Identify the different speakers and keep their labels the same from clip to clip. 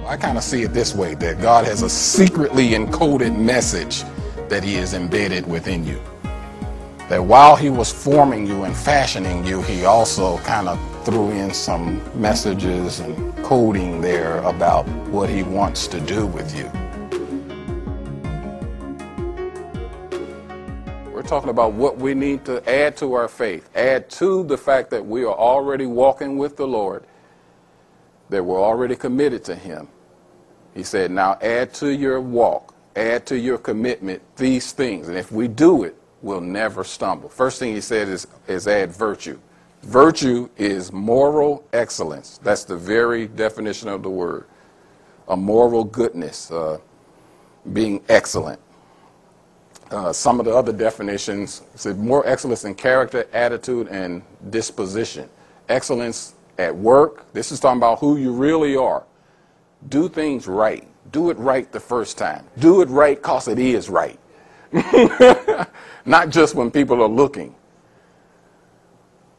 Speaker 1: I kind of see it this way, that God has a secretly encoded message that he has embedded within you. That while he was forming you and fashioning you, he also kind of threw in some messages and coding there about what he wants to do with you. We're talking about what we need to add to our faith, add to the fact that we are already walking with the Lord, that we're already committed to him. He said, now add to your walk, add to your commitment these things. And if we do it, we'll never stumble. First thing he said is add virtue. Virtue is moral excellence. That's the very definition of the word. A moral goodness, being excellent. Some of the other definitions said more excellence in character, attitude, and disposition. Excellence at work. This is talking about who you really are. Do things right. Do it right the first time. Do it right because it is right. Not just when people are looking.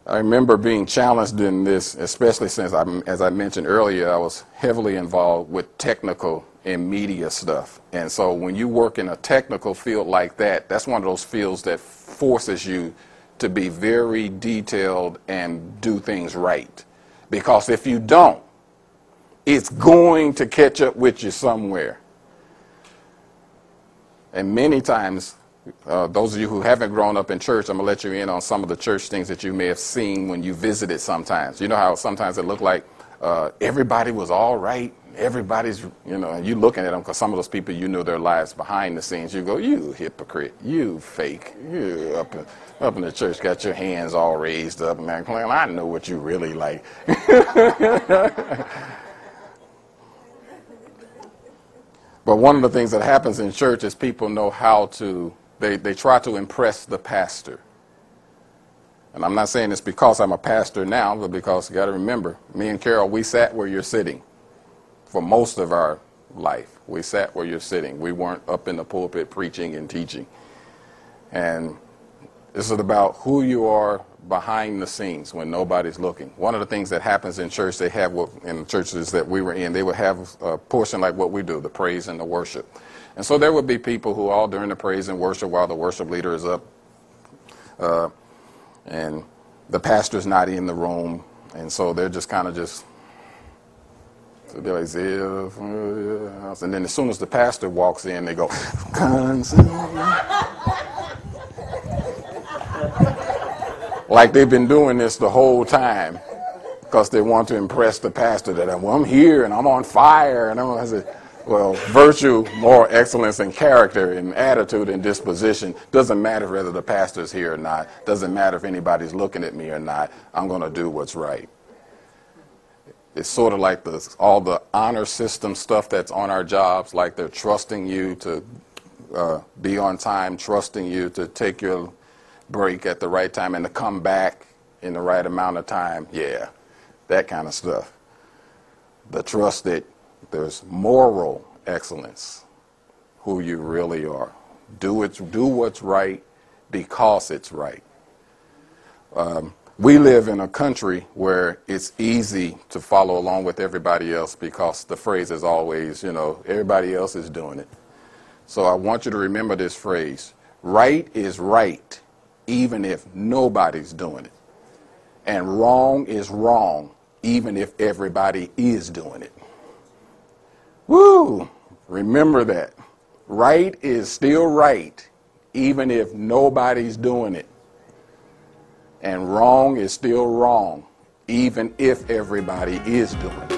Speaker 1: I remember being challenged in this, especially since, as I mentioned earlier, I was heavily involved with technical and media stuff. And so when you work in a technical field like that, that's one of those fields that forces you to be very detailed and do things right. Because if you don't, it's going to catch up with you somewhere. And many times, those of you who haven't grown up in church, I'm going to let you in on some of the church things that you may have seen when you visited sometimes. You know how sometimes it looked like everybody was all right. Everybody's, and you looking at them because some of those people, you know their lives behind the scenes. You go, you hypocrite, you fake, you up in the church, got your hands all raised up. Man, I know what you really like. But one of the things that happens in church is people know how to, they try to impress the pastor. And I'm not saying it's because I'm a pastor now, but because you got to remember, me and Carol, we sat where you're sitting for most of our life. We sat where you're sitting. We weren't up in the pulpit preaching and teaching. And this is about who you are behind the scenes when nobody's looking. One of the things that happens in church, they have in the churches that we were in, they would have a portion like what we do, the praise and the worship. And so there would be people who all during the praise and worship while the worship leader is up and the pastor's not in the room. And so they're just kind of so they're like, and then as soon as the pastor walks in, they go, like they've been doing this the whole time because they want to impress the pastor that I'm here and I'm on fire. And I said, well, virtue, moral excellence, and character and attitude and disposition doesn't matter whether the pastor's here or not. Doesn't matter if anybody's looking at me or not. I'm going to do what's right. It's sort of like all the honor system stuff that's on our jobs, like they're trusting you to be on time, trusting you to take your break at the right time and to come back in the right amount of time. Yeah, that kind of stuff. The trust that there's moral excellence, who you really are. Do what's right because it's right. We live in a country where it's easy to follow along with everybody else because the phrase is always, everybody else is doing it. So I want you to remember this phrase. Right is right, even if nobody's doing it. And wrong is wrong, even if everybody is doing it. Woo! Remember that. Right is still right, even if nobody's doing it. And wrong is still wrong, even if everybody is doing it.